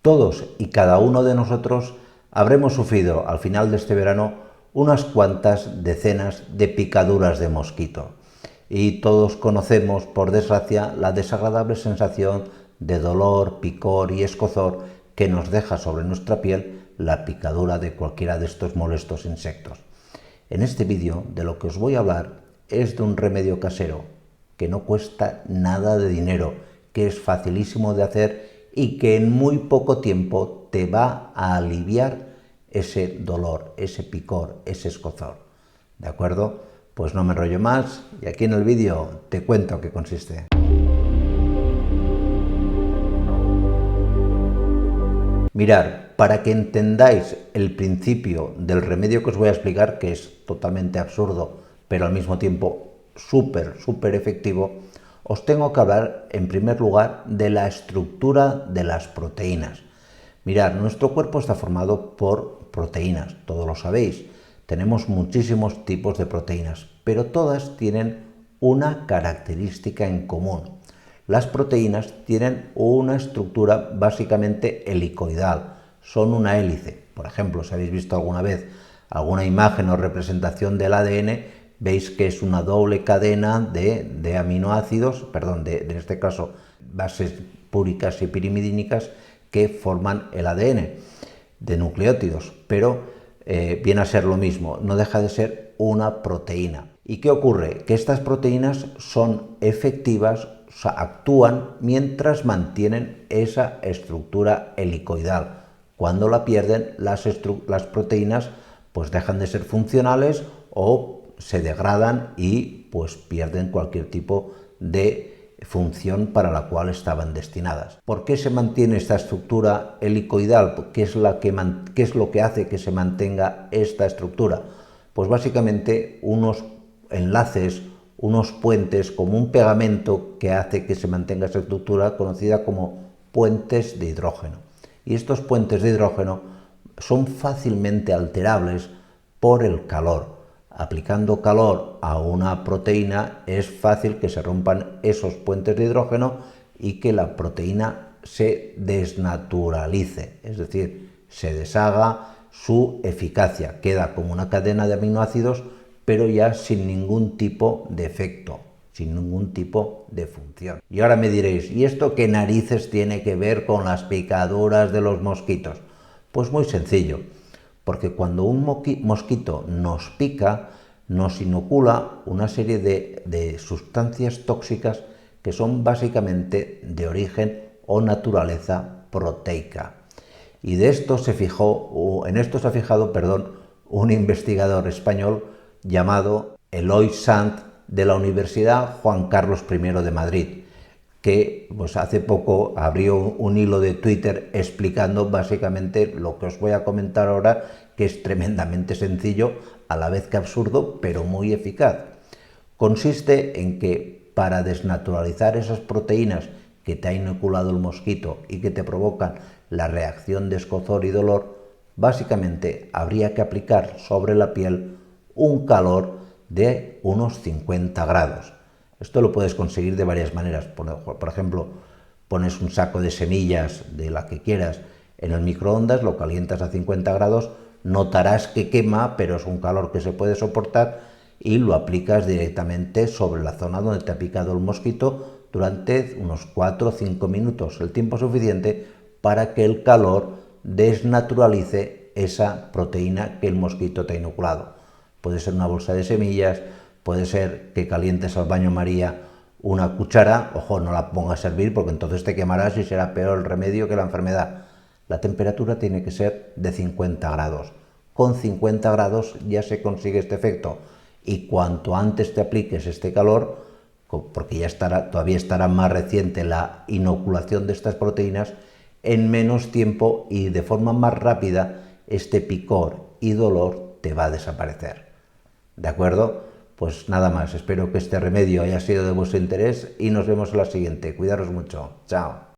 Todos y cada uno de nosotros habremos sufrido al final de este verano unas cuantas decenas de picaduras de mosquito. Y todos conocemos, por desgracia, la desagradable sensación de dolor, picor y escozor que nos deja sobre nuestra piel la picadura de cualquiera de estos molestos insectos. En este vídeo de lo que os voy a hablar es de un remedio casero que no cuesta nada de dinero, que es facilísimo de hacer y que en muy poco tiempo te va a aliviar ese dolor, ese picor, ese escozor. ¿De acuerdo? Pues no me enrollo más y aquí en el vídeo te cuento qué consiste. Mirad, para que entendáis el principio del remedio que os voy a explicar, que es totalmente absurdo, pero al mismo tiempo súper efectivo, os tengo que hablar en primer lugar de la estructura de las proteínas. Mirad, nuestro cuerpo está formado por proteínas, todos lo sabéis. Tenemos muchísimos tipos de proteínas, pero todas tienen una característica en común. Las proteínas tienen una estructura básicamente helicoidal, son una hélice. Por ejemplo, si habéis visto alguna vez alguna imagen o representación del ADN, veis que es una doble cadena de aminoácidos, en este caso bases púricas y pirimidínicas, que forman el ADN de nucleótidos, pero viene a ser lo mismo, no deja de ser una proteína. ¿Y qué ocurre? Que estas proteínas son efectivas, o sea, actúan mientras mantienen esa estructura helicoidal. Cuando la pierden, las proteínas pues dejan de ser funcionales o se degradan y pues pierden cualquier tipo de función para la cual estaban destinadas. ¿Por qué se mantiene esta estructura helicoidal? ¿Qué es lo que hace que se mantenga esta estructura? Pues básicamente unos enlaces, unos puentes, como un pegamento que hace que se mantenga esa estructura, conocida como puentes de hidrógeno. Y estos puentes de hidrógeno son fácilmente alterables por el calor. Aplicando calor a una proteína es fácil que se rompan esos puentes de hidrógeno y que la proteína se desnaturalice, es decir, se deshaga su eficacia, queda como una cadena de aminoácidos, pero ya sin ningún tipo de efecto, sin ningún tipo de función. Y ahora me diréis, ¿y esto qué narices tiene que ver con las picaduras de los mosquitos? Pues muy sencillo. Porque cuando un mosquito nos pica, nos inocula una serie de sustancias tóxicas que son básicamente de origen o naturaleza proteica. Y en esto se ha fijado, un investigador español llamado Eloy Sanz de la Universidad Juan Carlos I de Madrid, que pues hace poco abrió un hilo de Twitter explicando básicamente lo que os voy a comentar ahora, que es tremendamente sencillo, a la vez que absurdo, pero muy eficaz. Consiste en que para desnaturalizar esas proteínas que te ha inoculado el mosquito y que te provocan la reacción de escozor y dolor, básicamente habría que aplicar sobre la piel un calor de unos 50 grados. Esto lo puedes conseguir de varias maneras. Por ejemplo, pones un saco de semillas de la que quieras en el microondas, lo calientas a 50 grados, notarás que quema, pero es un calor que se puede soportar y lo aplicas directamente sobre la zona donde te ha picado el mosquito durante unos 4 o 5 minutos, el tiempo suficiente para que el calor desnaturalice esa proteína que el mosquito te ha inoculado. Puede ser una bolsa de semillas, puede ser que calientes al baño María una cuchara, ojo, no la pongas a hervir porque entonces te quemarás y será peor el remedio que la enfermedad. La temperatura tiene que ser de 50 grados. Con 50 grados ya se consigue este efecto y cuanto antes te apliques este calor, porque todavía estará más reciente la inoculación de estas proteínas, en menos tiempo y de forma más rápida este picor y dolor te va a desaparecer. ¿De acuerdo? Pues nada más, espero que este remedio haya sido de vuestro interés y nos vemos en la siguiente. Cuidaros mucho. Chao.